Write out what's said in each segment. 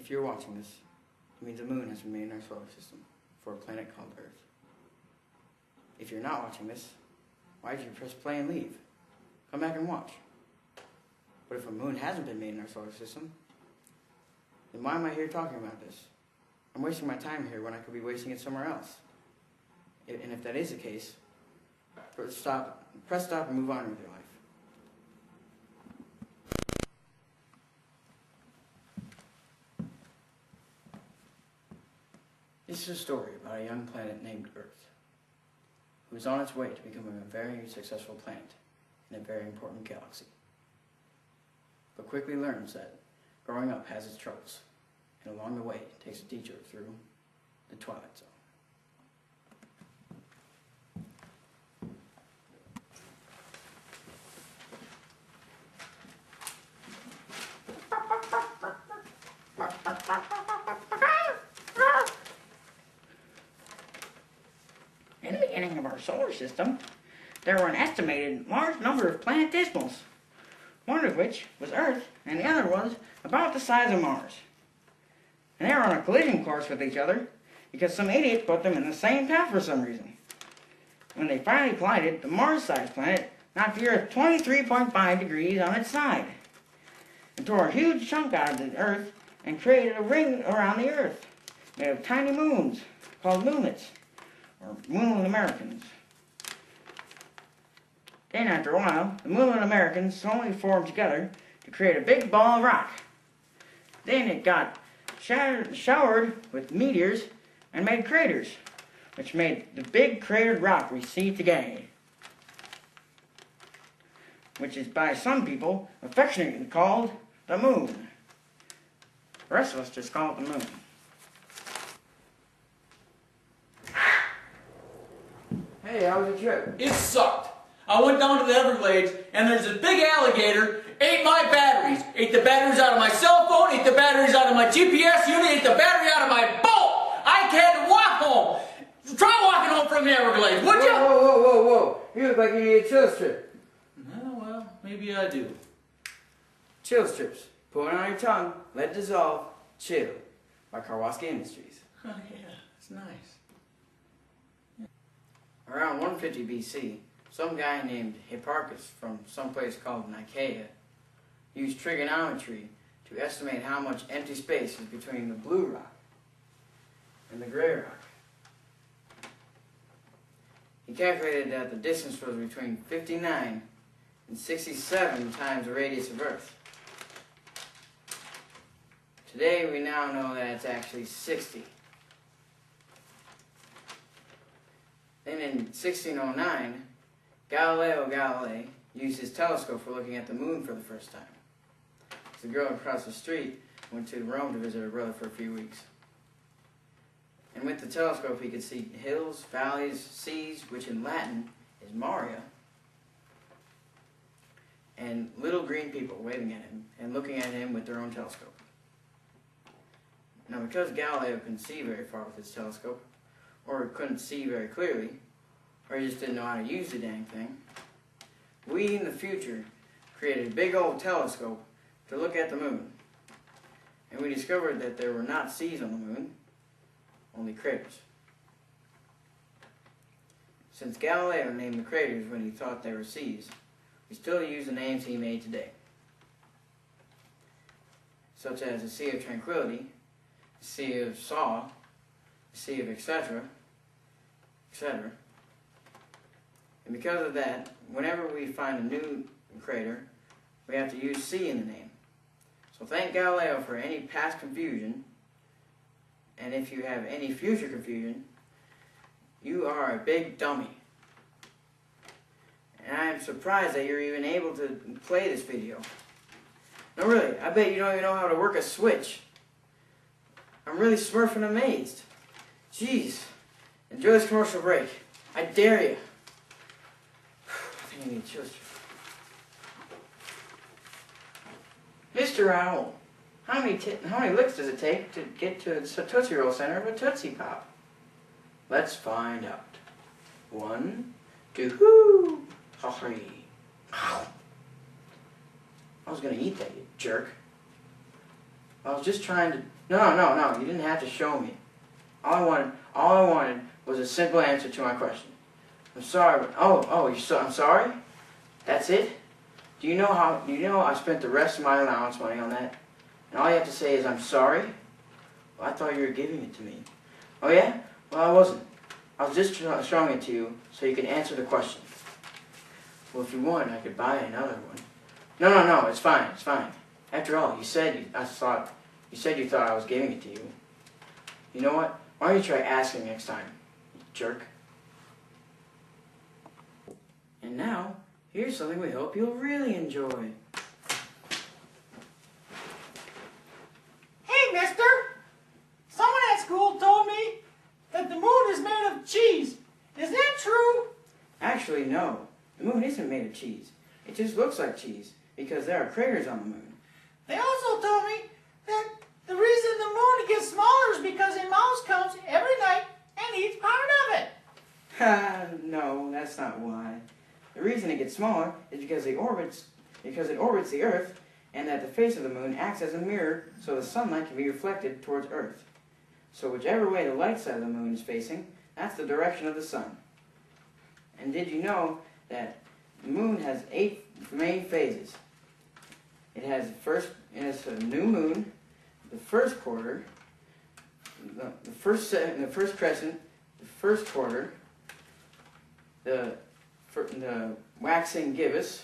If you're watching this, it means a moon has been made in our solar system for a planet called Earth. If you're not watching this, why did you press play and leave? Come back and watch. But if a moon hasn't been made in our solar system, then why am I here talking about this? I'm wasting my time here when I could be wasting it somewhere else. And if that is the case, press stop and move on with your life. This is a story about a young planet named Earth, who is on its way to becoming a very successful planet in a very important galaxy, but quickly learns that growing up has its troubles, and along the way takes a detour through the Twilight Zone. In the beginning of our solar system, there were an estimated large number of planetesimals, one of which was Earth, and the other was about the size of Mars. And they were on a collision course with each other because some idiot put them in the same path for some reason. When they finally collided, the Mars-sized planet knocked the Earth 23.5 degrees on its side and tore a huge chunk out of the Earth and created a ring around the Earth made of tiny moons called moonlets, or moonlit Americans. Then after a while, the moonlit Americans slowly formed together to create a big ball of rock. Then it got showered with meteors and made craters, which made the big cratered rock we see today, which is by some people affectionately called the moon. The rest of us just call it the moon. Hey, how was your trip? It sucked. I went down to the Everglades, and there's this big alligator, ate my batteries. Ate the batteries out of my cell phone, ate the batteries out of my GPS unit, ate the battery out of my boat. I had to walk home. Try walking home from the Everglades, would you? Whoa. You look like you need a chill strip. Oh, well, maybe I do. Chill strips. Put it on your tongue, let it dissolve, chill. By Karwaski Industries. Oh, yeah, it's nice. Around 150 BC, some guy named Hipparchus from some place called Nicaea used trigonometry to estimate how much empty space is between the blue rock and the gray rock. He calculated that the distance was between 59 and 67 times the radius of Earth. Today we now know that it's actually 60. Then in 1609, Galileo Galilei used his telescope for looking at the moon for the first time. The girl across the street went to Rome to visit her brother for a few weeks. And with the telescope he could see hills, valleys, seas, which in Latin is Maria, and little green people waving at him and looking at him with their own telescope. Now because Galileo couldn't see very far with his telescope, or couldn't see very clearly, or he just didn't know how to use the dang thing, we in the future created a big old telescope to look at the moon. And we discovered that there were not seas on the moon, only craters. Since Galileo named the craters when he thought they were seas, we still use the names he made today, such as the Sea of Tranquility, the Sea of Saw, the Sea of etc., etc. And because of that, whenever we find a new crater, we have to use C in the name. So thank Galileo for any past confusion, and if you have any future confusion, you are a big dummy. And I am surprised that you're even able to play this video. No, really, I bet you don't even know how to work a switch. I'm really smurfing amazed. Jeez. Enjoy this commercial break. I dare you. I think I need a chill strip. Mr.Owl, how many licks does it take to get to the Tootsie Roll center of a Tootsie Pop? Let's find out. 1, 2, 3. I was gonna eat that, you jerk. I was just trying to... No, you didn't have to show me. All I wanted was a simple answer to my question. I'm sorry, but... I'm sorry? That's it? Do you know I spent the rest of my allowance money on that? And all you have to say is, I'm sorry? Well, I thought you were giving it to me. Oh yeah? Well, I wasn't. I was just showing it to you so you can answer the question. Well, if you want, I could buy another one. No, it's fine. After all, you said you thought I was giving it to you. You know what? Why don't you try asking next time, you jerk? And now, here's something we hope you'll really enjoy. Hey, mister! Someone at school told me that the moon is made of cheese. Is that true? Actually, no. The moon isn't made of cheese. It just looks like cheese because there are craters on the moon. They also told me that the reason the moon gets smaller is because a mouse comes every night and eats part of it. Ha, no, that's not why. The reason it gets smaller is because it orbits the Earth, and that the face of the moon acts as a mirror so the sunlight can be reflected towards Earth. So whichever way the light side of the moon is facing, that's the direction of the sun. And did you know that the moon has 8 main phases? It has a new moon, the first quarter, the first crescent, the first quarter, the waxing gibbous,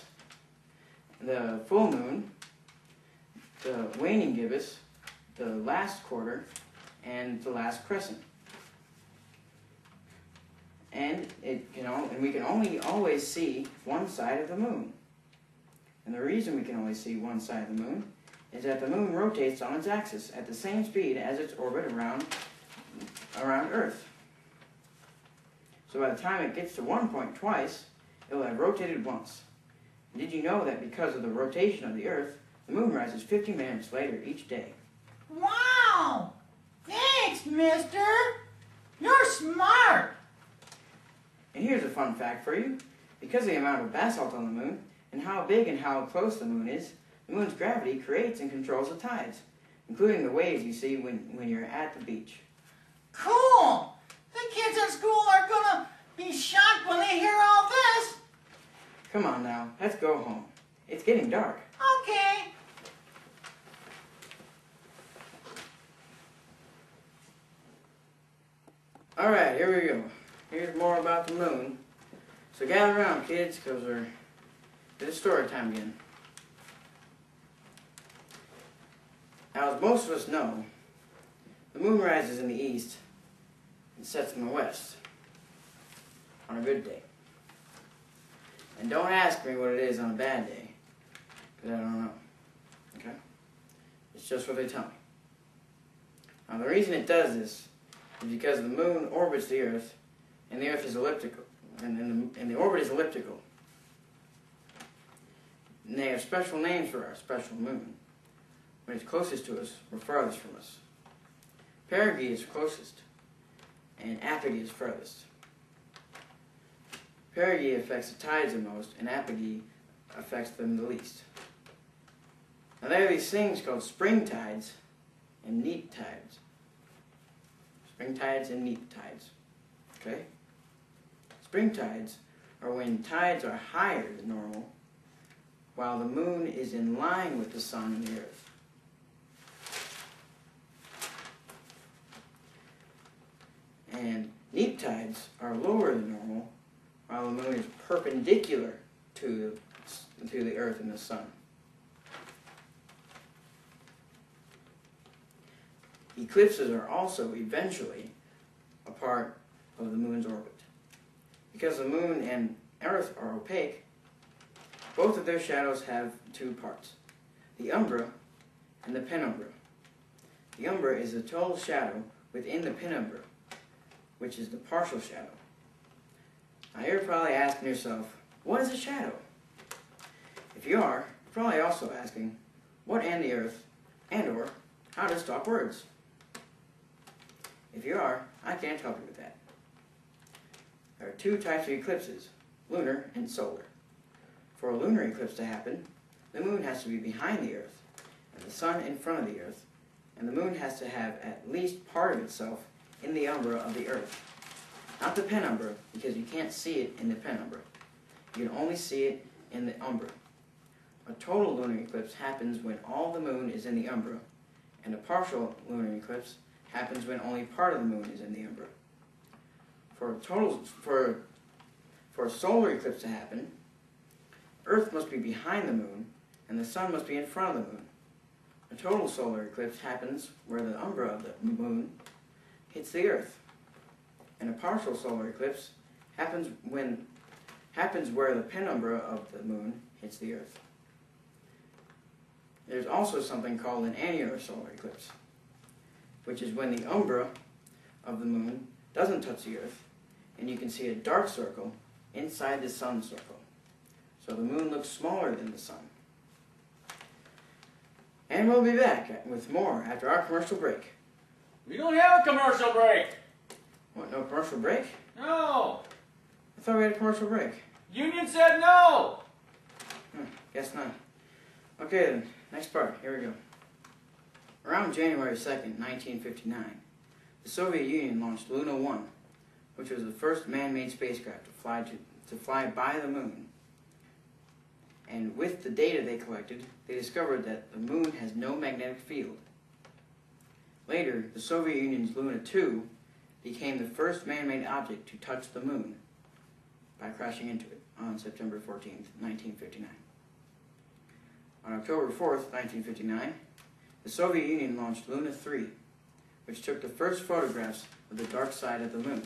the full moon, the waning gibbous, the last quarter, and the last crescent. And we can only always see one side of the moon. And the reason we can only see one side of the moon is that the moon rotates on its axis at the same speed as its orbit around Earth. So by the time it gets to one point twice, it will have rotated once. And did you know that because of the rotation of the Earth, the moon rises 50 minutes later each day? Wow! Thanks, mister! You're smart! And here's a fun fact for you. Because of the amount of basalt on the moon, and how big and how close the moon is, the moon's gravity creates and controls the tides, including the waves you see when you're at the beach. Cool! The kids at school are gonna be shocked when they hear all this. Come on now, let's go home. It's getting dark. Okay. Alright, here we go. Here's more about the moon. So gather around, kids, because it's story time again. Now, as most of us know, the moon rises in the east and sets in the west on a good day. And don't ask me what it is on a bad day, because I don't know. Okay? It's just what they tell me. Now, the reason it does this is because the moon orbits the Earth, and the Earth is elliptical, and the orbit is elliptical. And they have special names for our special moon. When it's closest to us, or farthest from us. Perigee is closest, and apogee is furthest. Perigee affects the tides the most, and apogee affects them the least. Now there are these things called spring tides and neap tides. Spring tides and neap tides. Okay? Spring tides are when tides are higher than normal, while the moon is in line with the sun and the Earth. And neap tides are lower than normal, while the moon is perpendicular to the Earth and the sun. Eclipses are also eventually a part of the moon's orbit. Because the moon and Earth are opaque, both of their shadows have 2 parts, the umbra and the penumbra. The umbra is the total shadow within the penumbra, which is the partial shadow. Now you're probably asking yourself, what is a shadow? If you are, you're probably also asking, what and the Earth, and/or how to stop words? If you are, I can't help you with that. There are 2 types of eclipses, lunar and solar. For a lunar eclipse to happen, the moon has to be behind the Earth, and the sun in front of the Earth, and the moon has to have at least part of itself in the umbra of the Earth. Not the penumbra, because you can't see it in the penumbra. You can only see it in the umbra. A total lunar eclipse happens when all the moon is in the umbra, and a partial lunar eclipse happens when only part of the moon is in the umbra. For a solar eclipse to happen, Earth must be behind the moon, and the sun must be in front of the moon. A total solar eclipse happens where the umbra of the moon hits the Earth, and a partial solar eclipse happens where the penumbra of the moon hits the Earth. There's also something called an annular solar eclipse, which is when the umbra of the moon doesn't touch the Earth, and you can see a dark circle inside the sun circle. So the moon looks smaller than the sun. And we'll be back with more after our commercial break. We don't have a commercial break. What, no commercial break? No. I thought we had a commercial break. Union said no. Guess not. Okay then, next part, here we go. Around January 2nd, 1959, the Soviet Union launched Luna 1, which was the first man-made spacecraft to fly by the moon. And with the data they collected, they discovered that the moon has no magnetic field. Later, the Soviet Union's Luna 2 became the first man-made object to touch the moon by crashing into it on September 14th, 1959. On October 4th, 1959, the Soviet Union launched Luna 3, which took the first photographs of the dark side of the moon.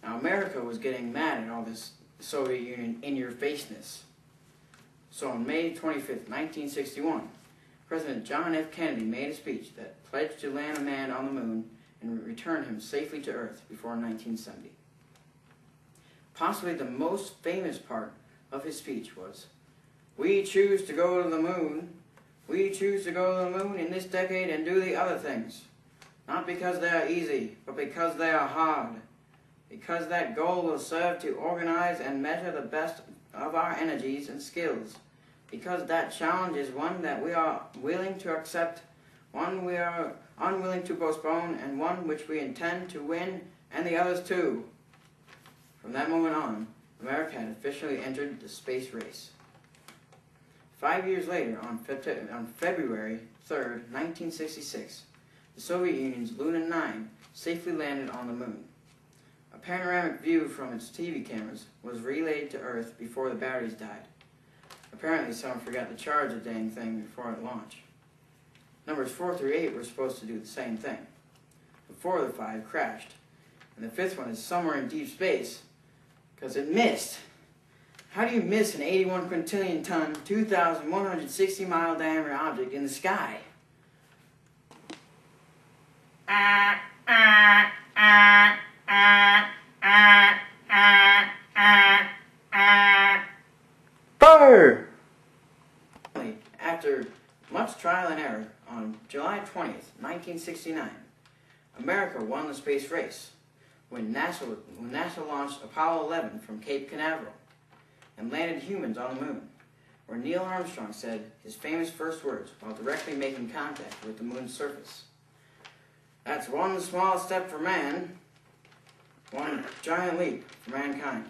Now, America was getting mad at all this Soviet Union in-your-faceness. So on May 25th, 1961, President John F. Kennedy made a speech that pledged to land a man on the moon and return him safely to Earth before 1970. Possibly the most famous part of his speech was, "We choose to go to the moon. We choose to go to the moon in this decade and do the other things. Not because they are easy, but because they are hard. Because that goal will serve to organize and measure the best of our energies and skills. Because that challenge is one that we are willing to accept, one we are unwilling to postpone, and one which we intend to win, and the others too." From that moment on, America had officially entered the space race. 5 years later, on February 3rd, 1966, the Soviet Union's Luna 9 safely landed on the moon. A panoramic view from its TV cameras was relayed to Earth before the batteries died. Apparently, someone forgot to charge the dang thing before it launched. Numbers 4 through 8 were supposed to do the same thing, but 4 of the 5 crashed, and the 5th one is somewhere in deep space, because it missed. How do you miss an 81 quintillion ton, 2,160 mile diameter object in the sky? Fire! After much trial and error, on July 20th, 1969, America won the space race when NASA launched Apollo 11 from Cape Canaveral and landed humans on the moon, where Neil Armstrong said his famous first words while directly making contact with the moon's surface. "That's one small step for man, one giant leap for mankind."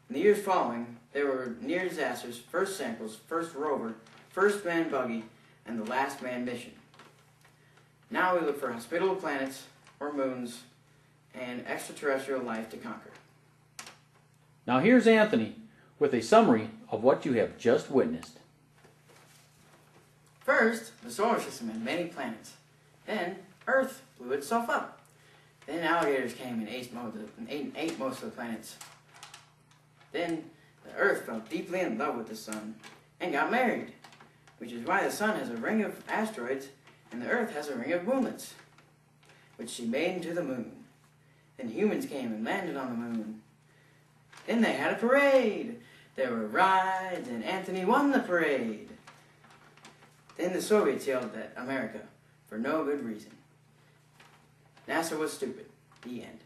In the years following, there were near disasters, first samples, first rover, first manned buggy, and the last manned mission. Now we look for hospitable planets or moons and extraterrestrial life to conquer. Now here's Anthony with a summary of what you have just witnessed. First, the solar system had many planets. Then, Earth blew itself up. Then alligators came and ate most of the planets. Then, the Earth fell deeply in love with the Sun and got married, which is why the Sun has a ring of asteroids and the Earth has a ring of moonlets, which she made into the moon. Then humans came and landed on the moon. Then they had a parade. There were rides, and Anthony won the parade. Then the Soviets yelled at America for no good reason. NASA was stupid. The end.